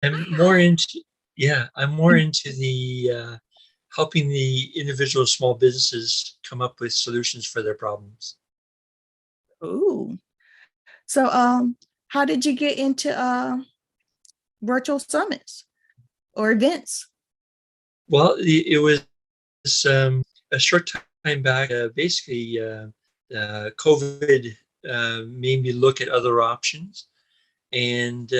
I'm more into, yeah, I'm more into the helping the individual small businesses come up with solutions for their problems. Ooh. So, how did you get into virtual summits or events? Well, it was a short time back. Basically, COVID made me look at other options, and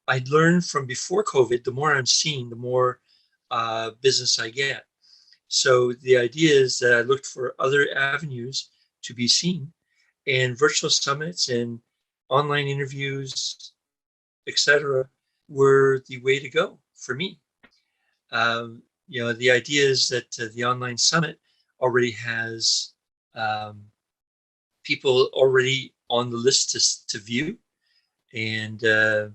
I'd learned from before COVID. The more I'm seeing, the more business I get. So the idea is that I looked for other avenues to be seen, and virtual summits and online interviews, etc., were the way to go for me. The idea is that the online summit already has um, people already on the list to view, and I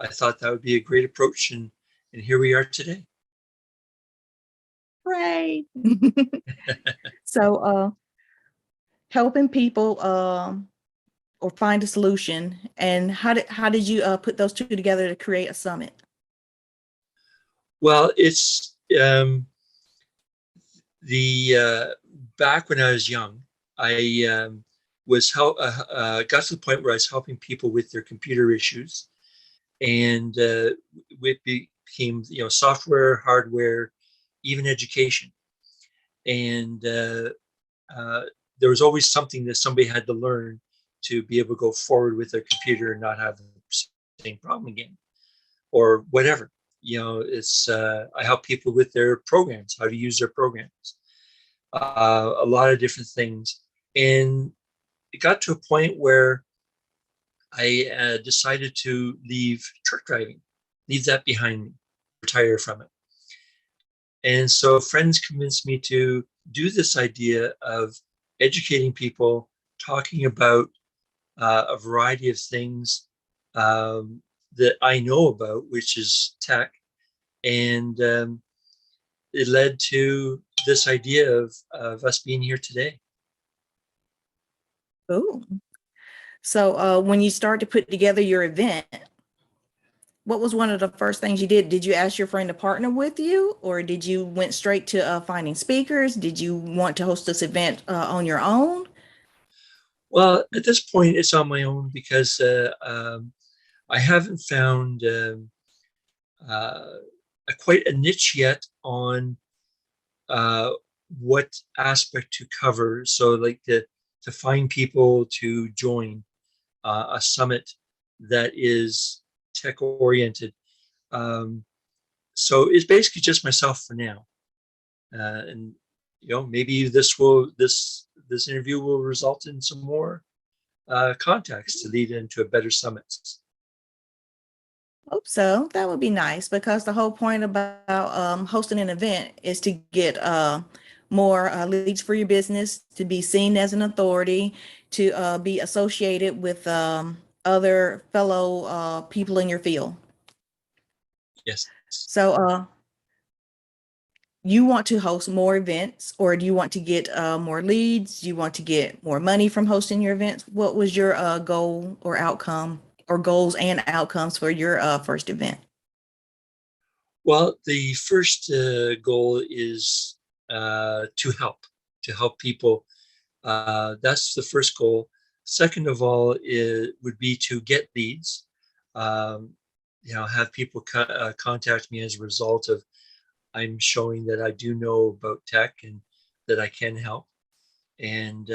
thought that would be a great approach, and here we are today. Right. So, helping people or find a solution. And how did you put those two together to create a summit? Well, it's the back when I was young, I got to the point where I was helping people with their computer issues, and it became software, hardware, even education, and uh, there was always something that somebody had to learn to be able to go forward with their computer and not have the same problem again, or whatever. It's I help people with their programs, how to use their programs, a lot of different things. And it got to a point where I decided to leave truck driving, leave that behind me, retire from it. And so friends convinced me to do this idea of educating people, talking about a variety of things that I know about, which is tech. And it led to this idea of us being here today. Oh, so when you start to put together your event, what was one of the first things you did? Did you ask your friend to partner with you, or did you went straight to finding speakers? Did you want to host this event on your own? Well, at this point, it's on my own because I haven't found uh, quite a niche yet on uh, what aspect to cover. So, like to find people to join a summit that is tech oriented. Um, so it's basically just myself for now, and maybe this interview will result in some more contacts to lead into a better summit. Hope so. That would be nice because the whole point about hosting an event is to get more leads for your business, to be seen as an authority, to be associated with other fellow people in your field. Yes. So, you want to host more events, or do you want to get more leads? Do you want to get more money from hosting your events? What was your goal or outcome, or goals and outcomes for your first event? Well, the first goal is to help people. That's the first goal. Second of all, it would be to get leads. Um, have people contact me as a result of I'm showing that I do know about tech and that I can help. And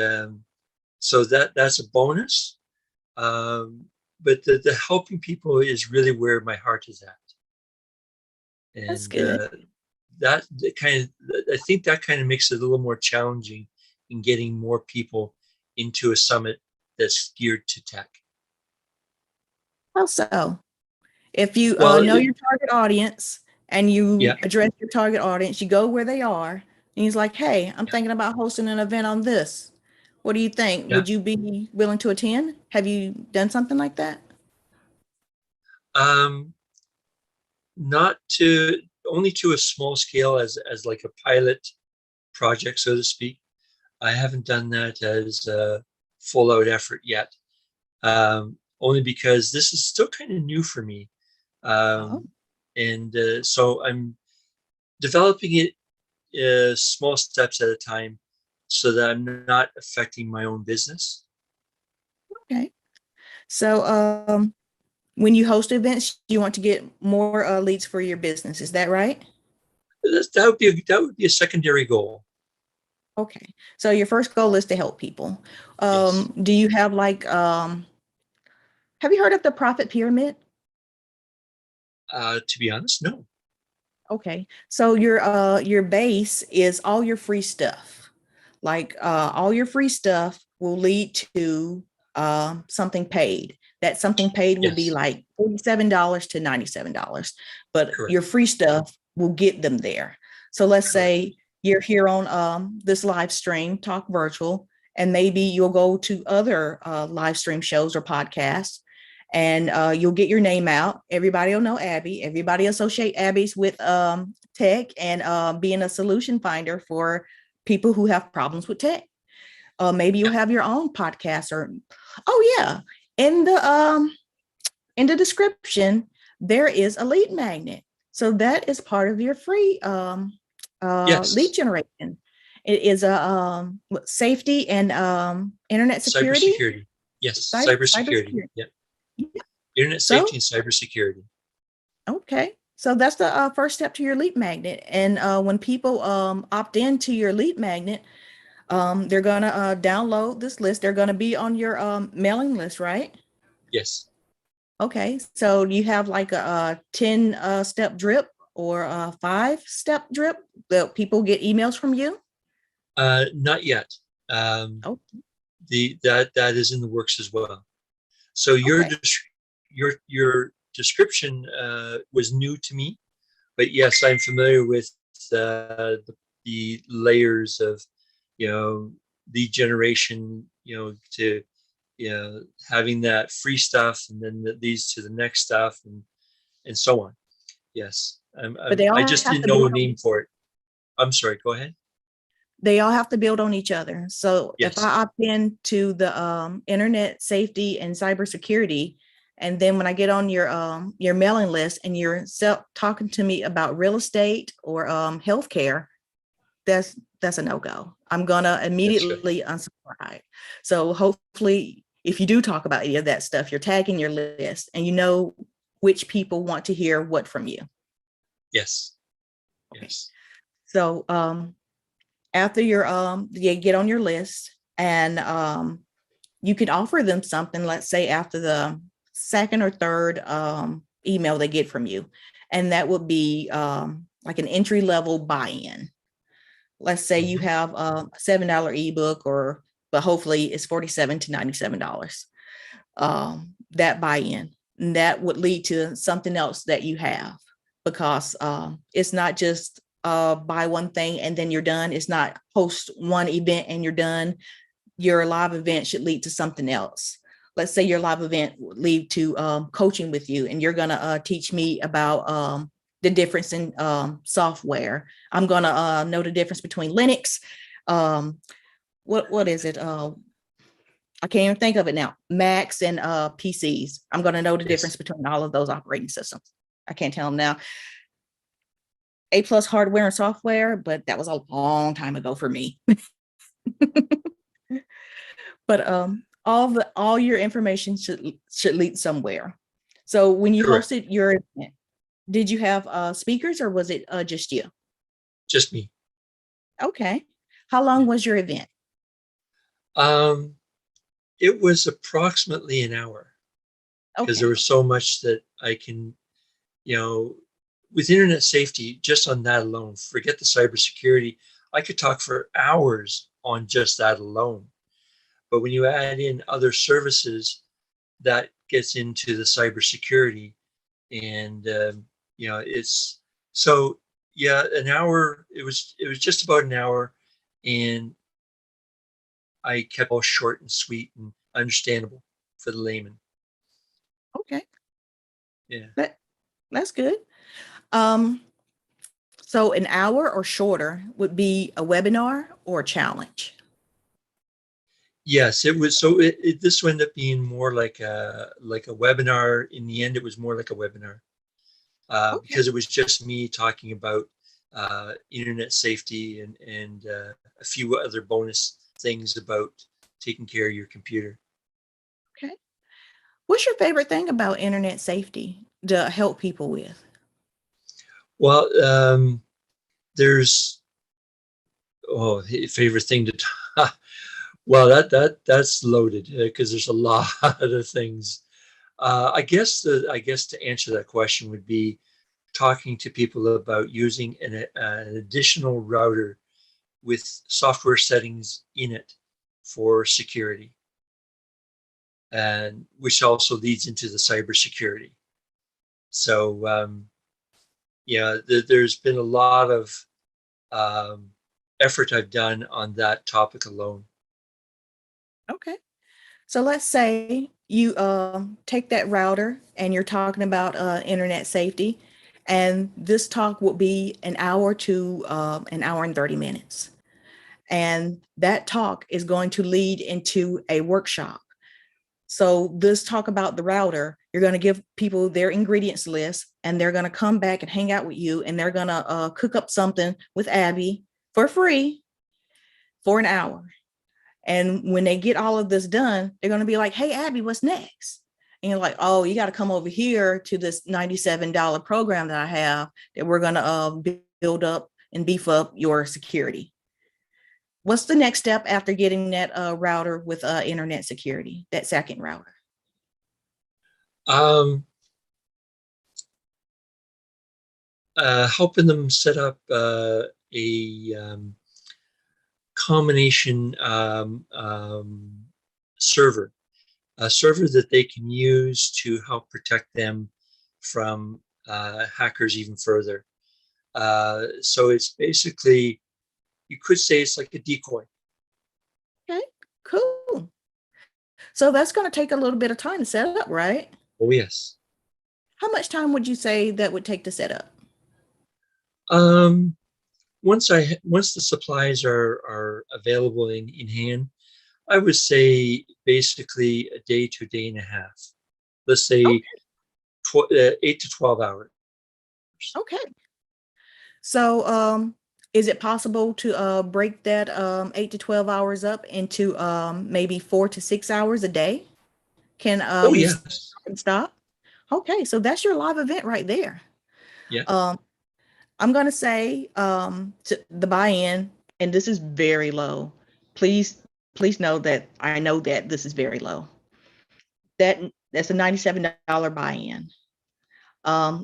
so that's a bonus. Um, but the helping people is really where my heart is at. That's And good. that kind of, I think that kind of makes it a little more challenging in getting more people into a summit that's geared to tech. How so? If you Well, know your target audience and you yeah, address your target audience, you go where they are, and he's like, "Hey, I'm yeah, thinking about hosting an event on this. What do you think? yeah. Would you be willing to attend? Have you done something like that?" Um, not to only to a small scale as like a pilot project, so to speak. I haven't done that as a full out effort yet. Only because this is still kind of new for me. Oh, And so I'm developing it small steps at a time so that I'm not affecting my own business. okay. So, when you host events, you want to get more leads for your business. Is that right? That would be a secondary goal. Okay. So your first goal is to help people. Yes. Do you have like, have you heard of the profit pyramid? To be honest, no. Okay. So your base is all your free stuff. Like all your free stuff will lead to something paid. That something paid will be Yes, like $47 to $97, but correct, your free stuff will get them there. So let's correct. say you're here on this live stream, Talk Virtual, and maybe you'll go to other live stream shows or podcasts, and you'll get your name out. Everybody will know Abby. Everybody associate Abby's with tech and being a solution finder for people who have problems with tech. Maybe you'll Yeah. have your own podcast or, oh yeah, in the description there is a lead magnet. So that is part of your free lead Yes. generation. It is a safety and internet security, Cybersecurity. Yes. Cybersecurity. cybersecurity. Yeah. Yeah. Internet So safety and cybersecurity. okay. So that's the first step to your lead magnet. And when people opt into your lead magnet, they're going to download this list. They're going to be on your mailing list, right? Yes. Okay. So you have like a 10 step drip or a 5-step drip that people get emails from you? Not yet. Um, Oh, that is in the works as well. So okay. your description was new to me, but yes, I'm familiar with the layers of, lead generation, to, having that free stuff, and then that leads to the next stuff, and so on. Yes, But they I all just have didn't to know a build name for it. I'm sorry. Go ahead. they all have to build on each other. So if Yes. I opt in to the internet safety and cybersecurity, and then when I get on your mailing list and you're talking to me about real estate or healthcare, that's a no-go. I'm gonna That's right. immediately unsubscribe. So hopefully, if you do talk about any of that stuff, you're tagging your list and you know which people want to hear what from you. Yes. Okay. Yes. So after you get on your list and you can offer them something, let's say after the second or third email they get from you, and that would be like an entry level buy-in. Let's say you Hmm. have a $7 ebook, or but hopefully it's 47 to $97. That buy-in, and that would lead to something else that you have, because it's not just buy one thing and then you're done. It's not host one event and you're done. Your live event should lead to something else. Let's say your live event would lead to coaching with you, and you're going to teach me about the difference in software. I'm going to know the difference between Linux. Um, what is it? I can't even think of it now. Macs and PCs. I'm going to know the difference Yes. between all of those operating systems. I can't tell them now. A plus hardware and software, but that was a long time ago for me. But all your information should lead somewhere. So when you Correct. hosted your event, did you have speakers or was it just you? Just me. Okay. How long Yeah. was your event? Um, it was approximately an hour because there Okay. was so much that I can, you know, with internet safety, just on that alone, forget the cybersecurity. I could talk for hours on just that alone. But when you add in other services, that gets into the cybersecurity, and it's so, yeah, an hour. It was just about an hour, and I kept all short and sweet and understandable for the layman. Okay. Yeah. That that's good. Um, so an hour or shorter would be a webinar or a challenge. Yes, it was. So this ended up being more like a webinar. In the end, it was more like a webinar. Okay. because it was just me talking about internet safety and a few other bonus things about taking care of your computer. Okay. What's your favorite thing about internet safety to help people with? Well, there's favorite thing to talk. Well, that's loaded because there's a lot of things. I guess to answer that question would be talking to people about using an additional router with software settings in it for security, and which also leads into the cybersecurity. So yeah, there's been a lot of um, effort I've done on that topic alone. Okay. So let's say you take that router and you're talking about internet safety, and this talk will be an hour to an hour and 30 minutes. And that talk is going to lead into a workshop. So this talk about the router, you're going to give people their ingredients list, and they're going to come back and hang out with you, and they're going to cook up something with Abby for free for an hour. And when they get all of this done, they're going to be like, hey, Abby, what's next? And you're like, oh, you got to come over here to this $97 program that I have that we're going to build up and beef up your security. What's the next step after getting that router with internet security, that second router? Um, Helping them set up a combination server, a server that they can use to help protect them from hackers even further. So it's basically, you could say it's like a decoy. Okay, cool. So that's going to take a little bit of time to set up, right? Oh yes. How much time would you say that would take to set up? Um, once the supplies are available in hand, I would say basically a day to a day and a half. Let's say Okay. 8 to 12 hours. Okay. So, is it possible to break that 8 to 12 hours up into maybe 4 to 6 hours a day? Can Oh we yes. stop? Okay, so that's your live event right there. Yeah. Um, I'm gonna say to the buy-in, and this is very low. Please, please know that I know that this is very low. That's a $97 buy-in.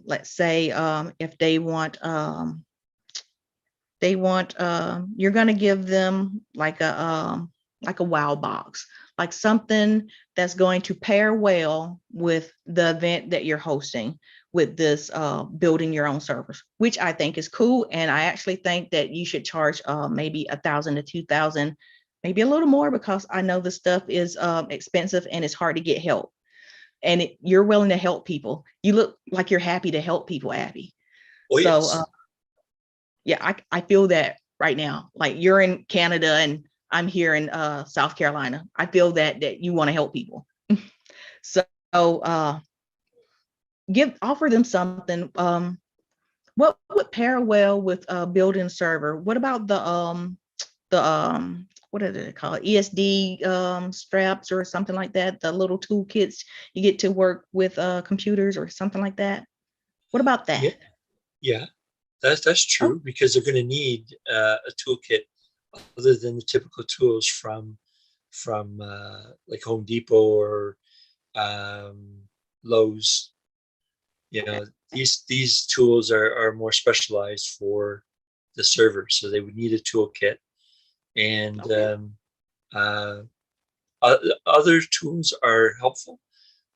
Let's say if they want you're going to give them like a wow box, like something that's going to pair well with the event that you're hosting, with this building your own servers, which I think is cool. And I actually think that you should charge maybe 1,000 to 2,000, maybe a little more, because I know this stuff is expensive and it's hard to get help, and you're willing to help people. You look like you're happy to help people, Abby. Oh So yes. yeah, I feel that right now. Like you're in Canada and I'm here in South Carolina. I feel that you want to help people. So offer them something. What would pair well with building a server? What about the what do they call it? ESD straps or something like that? The little toolkits you get to work with computers or something like that. What about Yeah. that? Yeah. That's Oh, true because they're going to need a toolkit other than the typical tools from like Home Depot or um, Lowe's. You know, these tools are more specialized for the server, so they would need a toolkit. And okay. uh, other tools are helpful,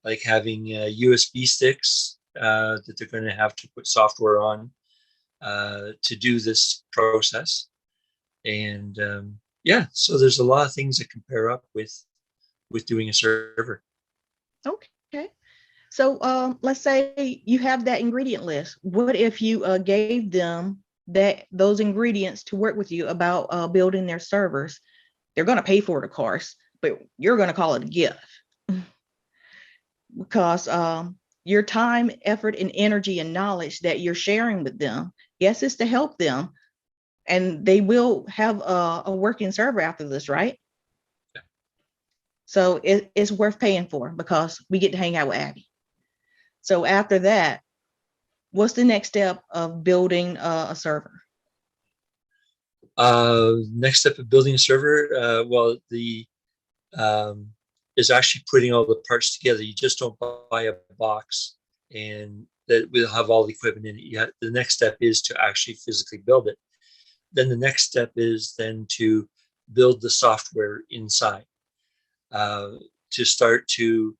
like having USB sticks that they're going to have to put software on to do this process. And yeah, so there's a lot of things that can pair up with doing a server. Okay. So let's say you have that ingredient list. What if you gave them those ingredients to work with you about building their servers? They're going to pay for it, of course, but you're going to call it a gift because your time, effort, and energy and knowledge that you're sharing with them, yes, it's to help them, and they will have a working server after this, right? Yeah. So it's worth paying for because we get to hang out with Abby. So after that, what's the next step of building a server? Next step of building a server, is actually putting all the parts together. You just don't buy a box and that will have all the equipment in it. The next step is to actually physically build it. Then the next step is then to build the software inside, to start to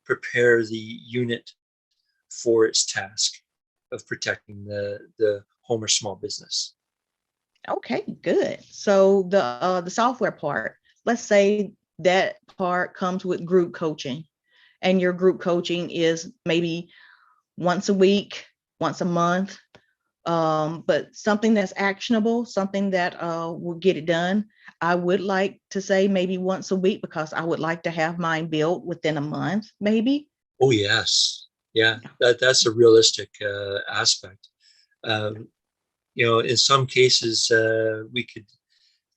prepare the unit for its task of protecting the home or small business. Okay, good. So the software part, let's say that part comes with group coaching, and your group coaching is maybe once a week, once a month, but something that's actionable, something that will get it done. I would like to say maybe once a week because I would like to have mine built within a month, maybe. Oh yes, yeah, that's a realistic aspect. In some cases, we could,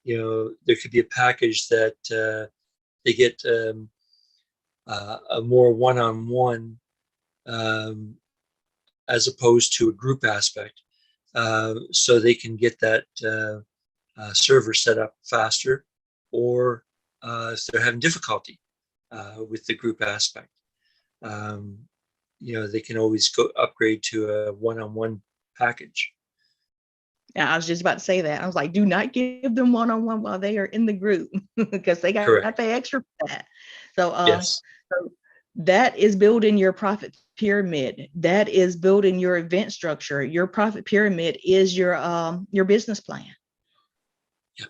there could be a package that they get a more one-on-one, as opposed to a group aspect, so they can get that server set up faster, or if they're having difficulty with the group aspect, they can always go upgrade to a one-on-one package. Yeah, I was just about to say that. I was like, do not give them one-on-one while they are in the group because they got to pay extra for that. So, Yes. so that is building your profit pyramid. That is building your event structure. Your profit pyramid is your business plan. Yeah.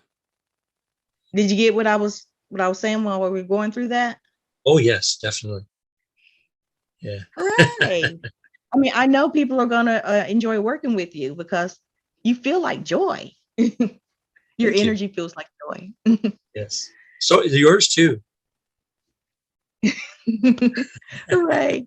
Did you get what I was saying while we were going through that? Oh yes, definitely. Yeah. Hooray. I mean, I know people are going to enjoy working with you because you feel like joy. Your Thank energy you. feels like joy. Yes. So yours too. Hooray.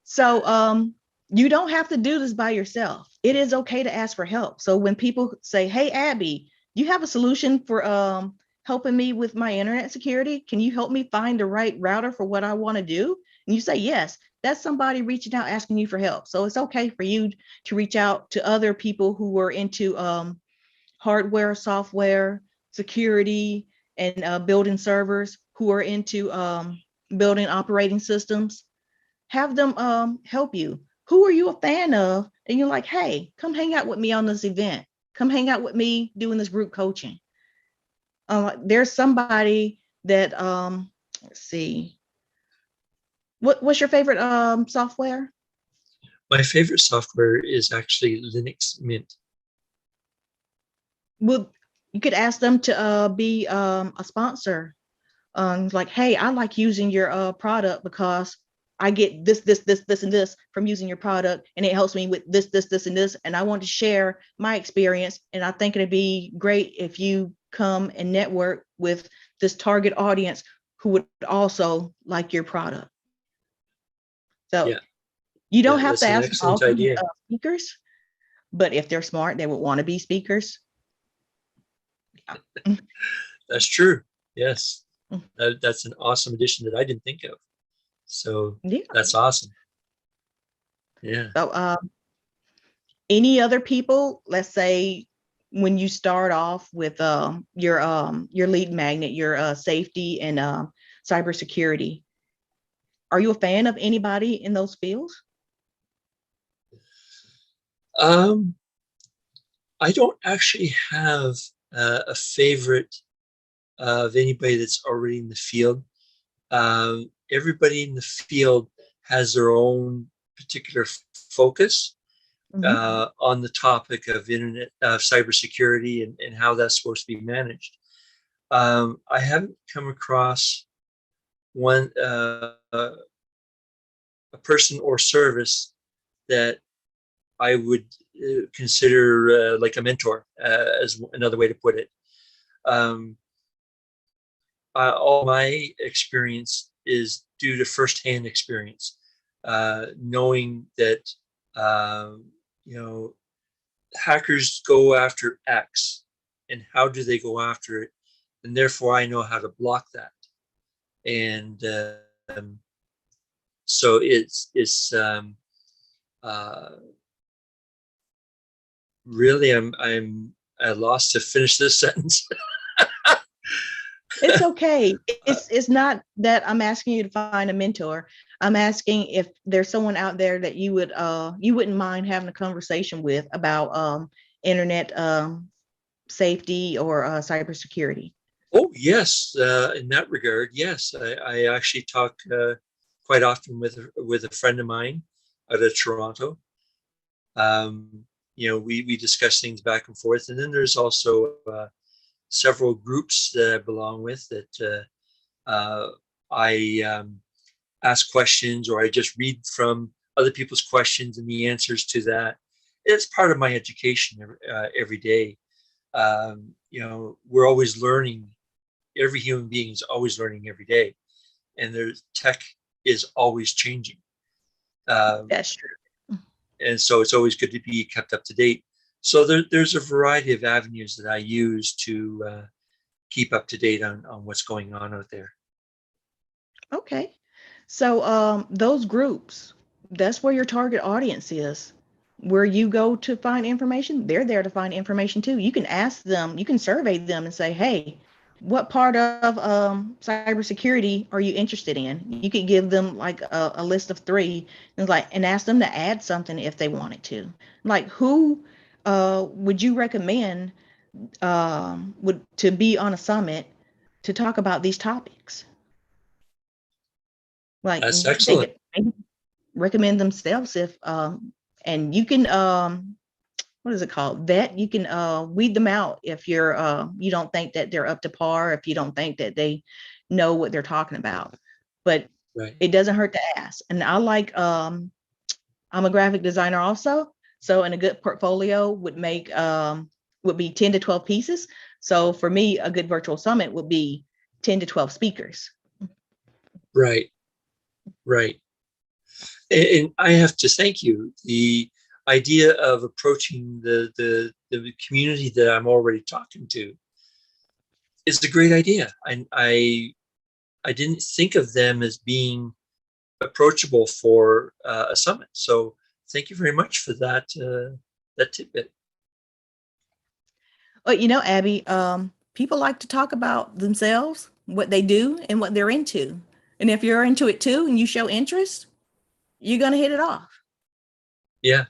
So you don't have to do this by yourself. It is okay to ask for help. So when people say, hey, Abby, you have a solution for helping me with my internet security? Can you help me find the right router for what I want to do? And you say, yes, that's somebody reaching out, asking you for help. So it's okay for you to reach out to other people who are into hardware, software, security, and building servers, who are into building operating systems. Have them help you. Who are you a fan of? And you're like, hey, come hang out with me on this event. Come hang out with me doing this group coaching. There's somebody that let's see. What's your favorite software? My favorite software is actually Linux Mint. Well, you could ask them to be a sponsor. Like, hey, I like using your product because I get this, and this from using your product, and it helps me with this, and this, and I want to share my experience. And I think it'd be great if you come and network with this target audience who would also like your product. So Yeah. you don't have That's to an ask them all excellent to be idea. speakers, but if they're smart, they would want to be speakers. Yeah. That's true. Yes. That's an awesome addition that I didn't think of. So Yeah. that's awesome. Yeah. So any other people, let's say when you start off with your lead magnet, your safety and cybersecurity, are you a fan of anybody in those fields? Um, I don't actually have a favorite of anybody that's already in the field. Everybody in the field has their own particular focus on the topic of internet cybersecurity and how that's supposed to be managed. I haven't come across a person or service that I would consider like a mentor, as another way to put it. Um, all my experience is due to firsthand experience. knowing that, hackers go after X, and how do they go after it? And therefore I know how to block that. And so it's really, I'm at a loss to finish this sentence. It's okay. It's not that I'm asking you to find a mentor. I'm asking if there's someone out there that you wouldn't mind having a conversation with about internet safety or cybersecurity. Oh yes, in that regard, yes. I actually talk quite often with a friend of mine out of Toronto. We discuss things back and forth, and then there's also several groups that I belong with that I ask questions, or I just read from other people's questions and the answers to that. It's part of my education every day. We're always learning. Every human being is always learning every day, and there's tech is always changing. That's true. And so it's always good to be kept up to date. So there's a variety of avenues that I use to keep up to date on what's going on out there. Okay. So those groups, that's where your target audience is. Where you go to find information, they're there to find information too. You can ask them, you can survey them and say, hey, what part of cybersecurity are you interested in? You could give them like a list of 3 and ask them to add something if they wanted to. Like who would you recommend to be on a summit to talk about these topics? Like That's they excellent. could maybe recommend themselves if and you can what is it called? Vet. You can weed them out if you don't think that they're up to par, if you don't think that they know what they're talking about. But Right. it doesn't hurt to ask. And I like I'm a graphic designer also. So and a good portfolio would be 10 to 12 pieces. So for me, a good virtual summit would be 10 to 12 speakers. Right. Right. And I have to thank you. The idea of approaching the community that I'm already talking to is a great idea. I didn't think of them as being approachable for a summit. So thank you very much for that tidbit. But Abby, people like to talk about themselves, what they do, and what they're into. And if you're into it too, and you show interest, you're gonna hit it off. Yeah.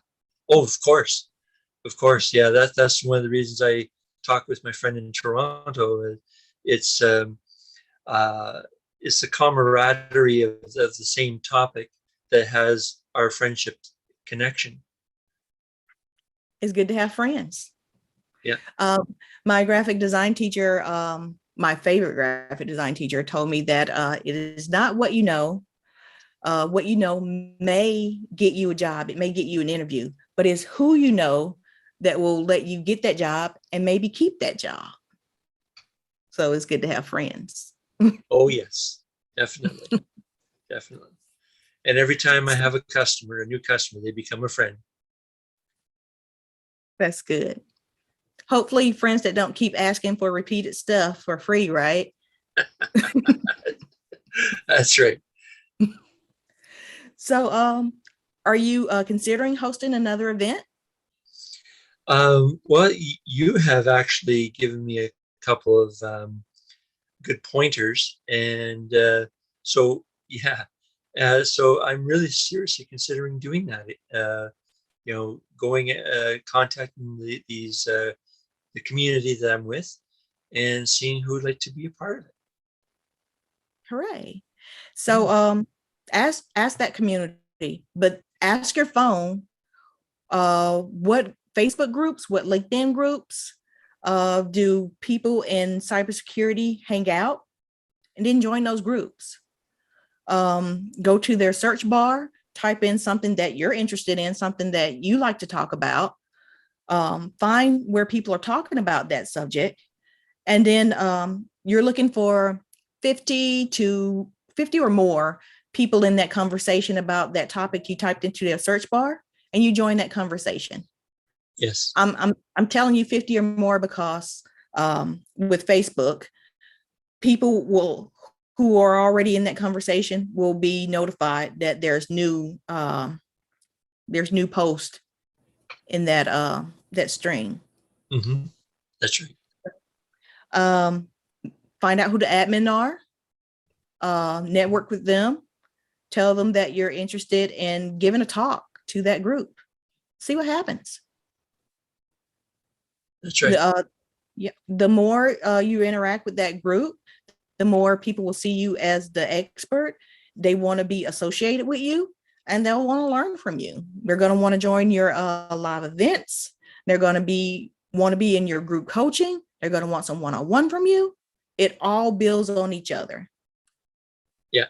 Oh, of course. Of course. Yeah. That's one of the reasons I talk with my friend in Toronto. It's it's the camaraderie of the same topic that has our friendship connection. It's good to have friends. Yeah. My graphic design teacher, my favorite graphic design teacher, told me that it is not what you know. What you know may get you a job. It may get you an interview, but it's who you know that will let you get that job and maybe keep that job. So it's good to have friends. Oh yes, definitely. Definitely. And every time I have a new customer, they become a friend. That's good. Hopefully friends that don't keep asking for repeated stuff for free, right? That's right. So are you considering hosting another event? Well, you have actually given me a couple of good pointers, and so yeah, so I'm really seriously considering doing that. Going contacting the community that I'm with, and seeing who would like to be a part of it. Hooray! So ask that community, but ask your phone what Facebook groups, what LinkedIn groups do people in cybersecurity hang out, and then join those groups. Go to their search bar, type in something that you're interested in, something that you like to talk about, find where people are talking about that subject, and then you're looking for 50 or more people in that conversation about that topic you typed into their search bar, and you join that conversation. Yes. I'm telling you 50 or more because with Facebook, people who are already in that conversation will be notified that there's new post in that stream. Mm-hmm. That's right. Find out who the admin are, network with them, tell them that you're interested in giving a talk to that group. See what happens. That's right. Yeah, the more you interact with that group, the more people will see you as the expert. They want to be associated with you, and they'll want to learn from you. They're going to want to join your live events. They're going to want to be in your group coaching. They're going to want some one-on-one from you. It all builds on each other. Yeah.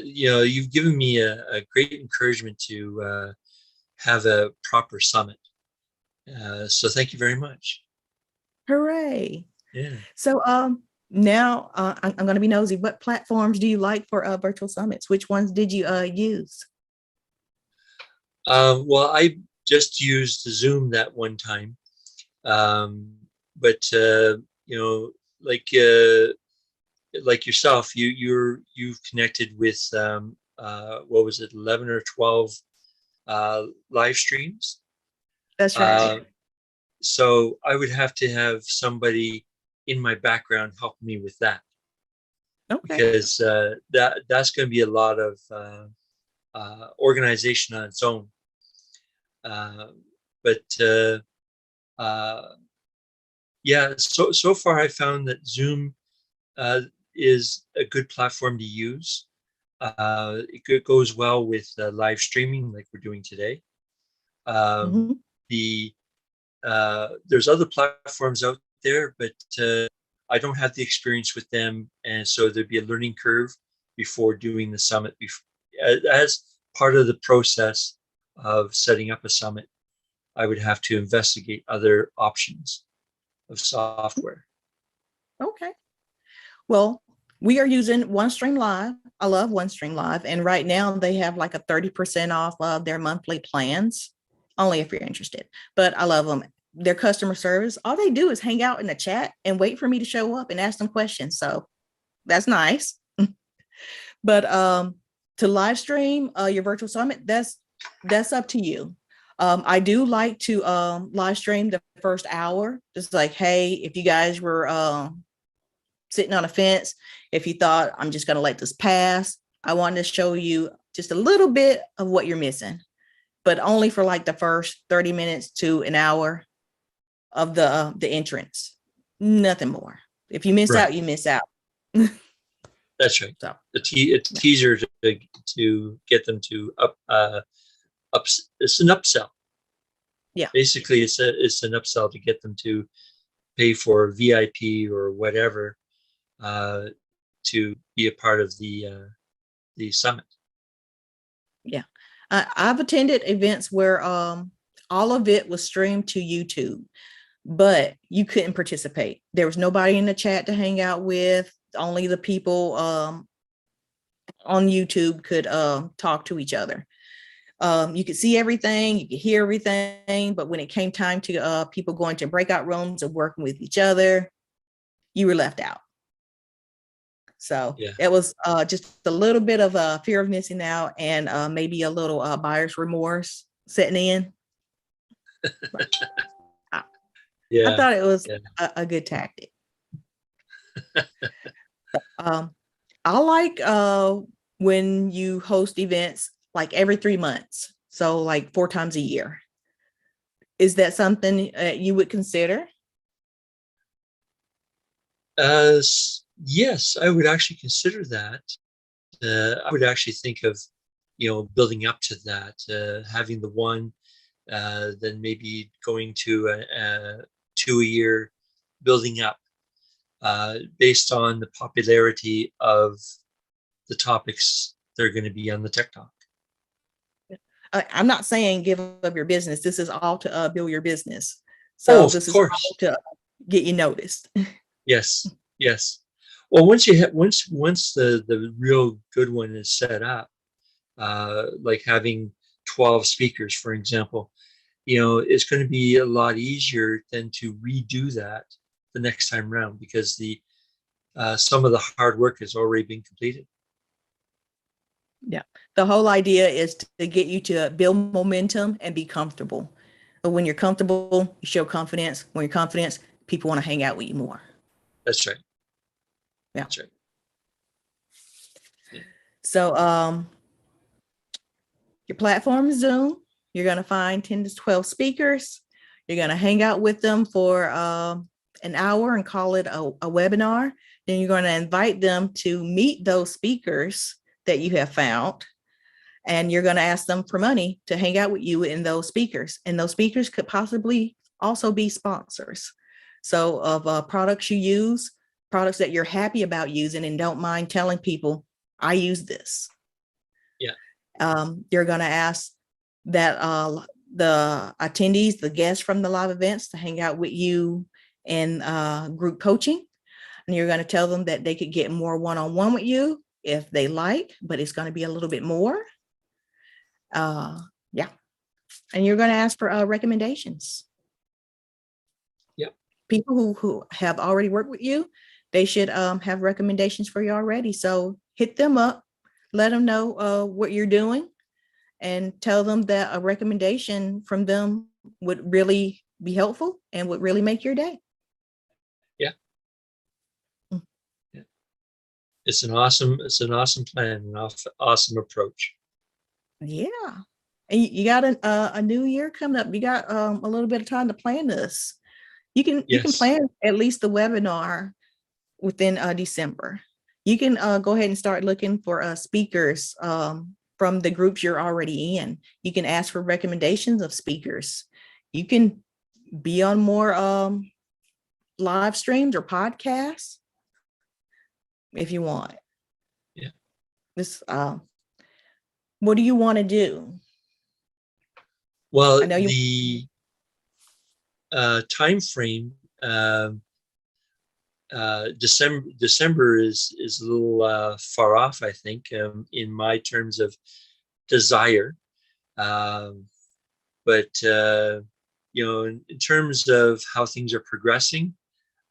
You've given me a great encouragement to have a proper summit. So thank you very much. Hooray. Yeah. So now I'm going to be nosy. What platforms do you like for virtual summits? Which ones did you use? Well, I just used Zoom that one time. But like yourself, you've connected with what was it, 11 or 12 live streams. That's right. So I would have to have somebody in my background help me with that. Okay. Because that's going to be a lot of organization on its own. Yeah, so far I found that Zoom is a good platform to use. It goes well with live streaming like we're doing today. There's other platforms out there, but I don't have the experience with them, and so there'd be a learning curve before doing the summit. As part of the process of setting up a summit, I would have to investigate other options of software. Okay. Well, we are using OneStreamLive. I love OneStreamLive. And right now they have like a 30% off of their monthly plans, only if you're interested. But I love them. Their customer service, all they do is hang out in the chat and wait for me to show up and ask them questions. So that's nice. But to live stream your virtual summit, that's up to you. I do like to live stream the first hour, just like, hey, if you guys were sitting on a fence, if you thought I'm just going to let this pass, I wanted to show you just a little bit of what you're missing, but only for like the first 30 minutes to an hour of the entrance, nothing more. If you miss out, you miss out. That's right. So it's teaser to get them to it's an upsell. Yeah. Basically, it's an upsell to get them to pay for VIP or whatever to be a part of the summit. Yeah, I've attended events where all of it was streamed to YouTube, but you couldn't participate. There was nobody in the chat to hang out with. Only the people on YouTube could talk to each other. You could see everything, you could hear everything, but when it came time to people going to breakout rooms and working with each other, you were left out. So it was just a little bit of a fear of missing out, and maybe a little buyer's remorse setting in. I thought it was a good tactic. I like when you host events like every 3 months, so like 4 times a year. Is that something you would consider? Yes, I would actually consider that. I would actually think of, building up to that, having the one, then maybe going to a 2 a year, building up based on the popularity of the topics that are going to be on the Tech Talk. I'm not saying give up your business. This is all to build your business. So this is all to get you noticed. Yes. Well, once you have once the real good one is set up, like having 12 speakers, for example, it's going to be a lot easier than to redo that the next time around, because the some of the hard work has already been completed. Yeah. The whole idea is to get you to build momentum and be comfortable. But when you're comfortable, you show confidence. When you're confident, people want to hang out with you more. That's right. Yeah. That's right. Yeah. So your platform is Zoom. You're going to find 10 to 12 speakers. You're going to hang out with them for an hour and call it a webinar. Then you're going to invite them to meet those speakers that you have found. And you're going to ask them for money to hang out with you in those speakers. And those speakers could possibly also be sponsors. So of products you use, products that you're happy about using and don't mind telling people, I use this. Yeah. You're going to ask that the attendees, the guests from the live events, to hang out with you in group coaching. And you're going to tell them that they could get more one-on-one with you if they like, but it's going to be a little bit more. Yeah. And you're going to ask for recommendations. Yep. People who have already worked with you, they should have recommendations for you already. So hit them up, let them know what you're doing, and tell them that a recommendation from them would really be helpful and would really make your day. Yeah. Yeah. It's an awesome plan, an awesome approach. Yeah. And you got a new year coming up. You got a little bit of time to plan this. You can plan at least the webinar within December. You can go ahead and start looking for speakers from the groups you're already in. You can ask for recommendations of speakers. You can be on more live streams or podcasts if you want. Yeah. This what do you want to do? Well, I know you. the time frame, December is a little far off, I think, in my terms of desire. But in terms of how things are progressing,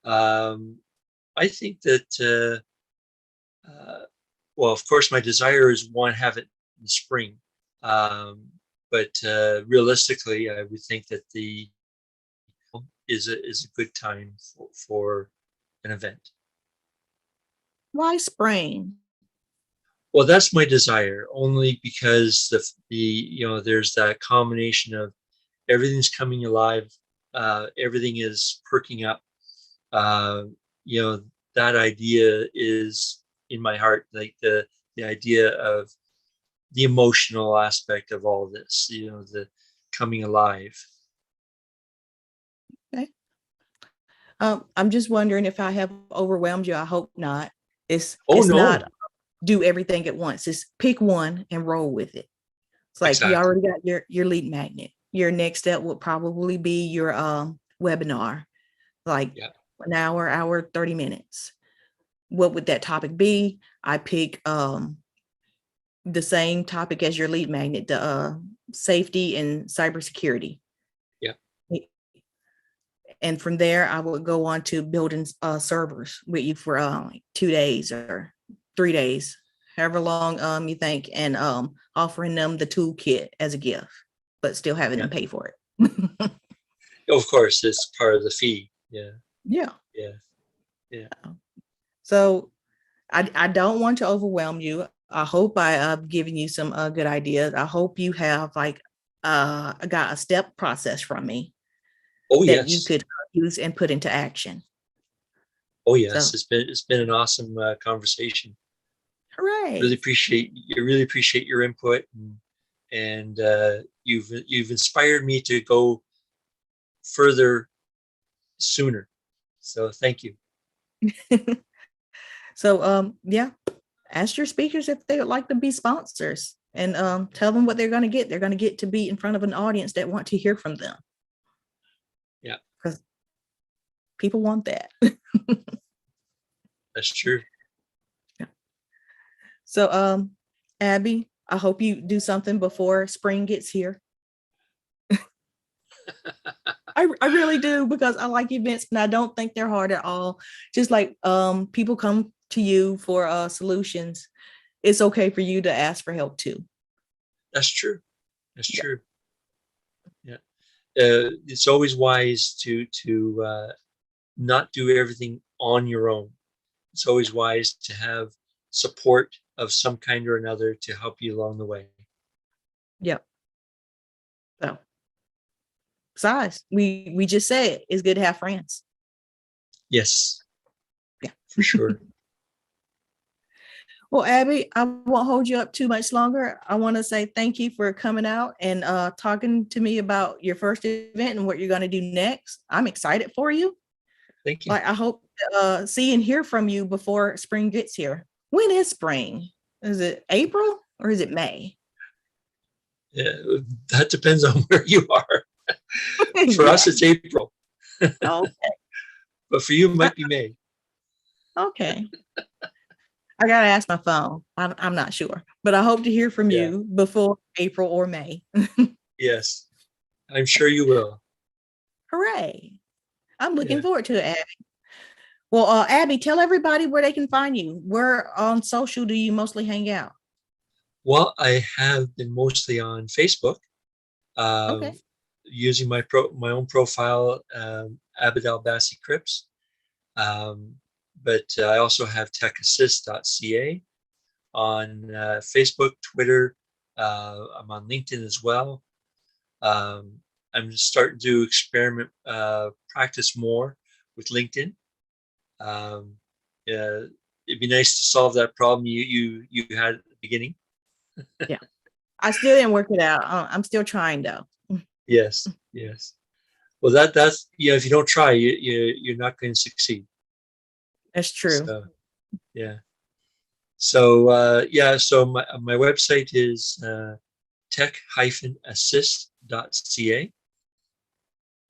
I think that well, of course, my desire is one, have it in the spring. But realistically, I would think that the is a good time for an event. Why spring? Well, that's my desire, only because there's that combination of everything's coming alive, everything is perking up. That idea is in my heart, like the idea of the emotional aspect of all this, the coming alive. Okay. I'm just wondering if I have overwhelmed you. I hope not. It's No. not do everything at once. It's pick one and roll with it. It's like Exactly. You already got your lead magnet. Your next step will probably be your webinar, like an hour, 30 minutes. What would that topic be? I pick the same topic as your lead magnet, the safety and cybersecurity. Yeah. And from there, I would go on to building servers with you for 2 days or 3 days, however long you think, and offering them the toolkit as a gift, but still having them pay for it. Of course, it's part of the fee. Yeah. Yeah. Yeah. Yeah. So I don't want to overwhelm you. I hope I have given you some good ideas. I hope you have got a step process from me that you could use and put into action. Oh yes, so, it's been an awesome conversation. Hooray! Really appreciate your input, and you've inspired me to go further sooner. So thank you. So ask your speakers if they would like to be sponsors, and tell them what they're going to get. They're going to get to be in front of an audience that want to hear from them. Yeah, because people want that. That's true. So, Abby, I hope you do something before spring gets here. I really do, because I like events and I don't think they're hard at all. Just like people come to you for solutions, it's okay for you to ask for help too. That's true. That's Yeah. true. Yeah. It's always wise to not do everything on your own. It's always wise to have support of some kind or another to help you along the way. Yep. So besides, we just said it's good to have friends. Yes, Yeah. for sure. Well, Abby, I won't hold you up too much longer. I want to say thank you for coming out and talking to me about your first event and what you're going to do next. I'm excited for you. Thank you. Like, I hope see and hear from you before spring gets here. When is spring? Is it April or is it May? Yeah, that depends on where you are. For us, it's April, Okay. but for you, it might be May. Okay. I gotta ask my phone. I'm not sure, but I hope to hear from Yeah. you before April or May. Yes, I'm sure you will. Hooray! I'm looking Yeah. forward to it, Abby. Well, Abby, tell everybody where they can find you. Where on social do you mostly hang out? Well, I have been mostly on Facebook, Okay. using my own profile, Abidel Bassie-Cripps. But I also have techassist.ca on Facebook, Twitter. I'm on LinkedIn as well. I'm starting to experiment, practice more with LinkedIn. It'd be nice to solve that problem you had at the beginning. Yeah. I still didn't work it out. I'm still trying though. Yes, yes. Well, that's if you don't try, you're not going to succeed. That's true. So yeah. So yeah. So my website is tech-assist.ca.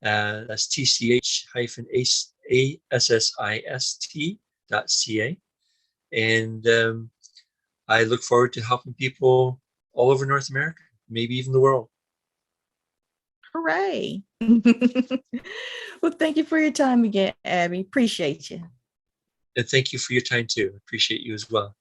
That's tch-assist.ca. And I look forward to helping people all over North America, maybe even the world. Hooray. Well, thank you for your time again, Abby. Appreciate you. And thank you for your time too. Appreciate you as well.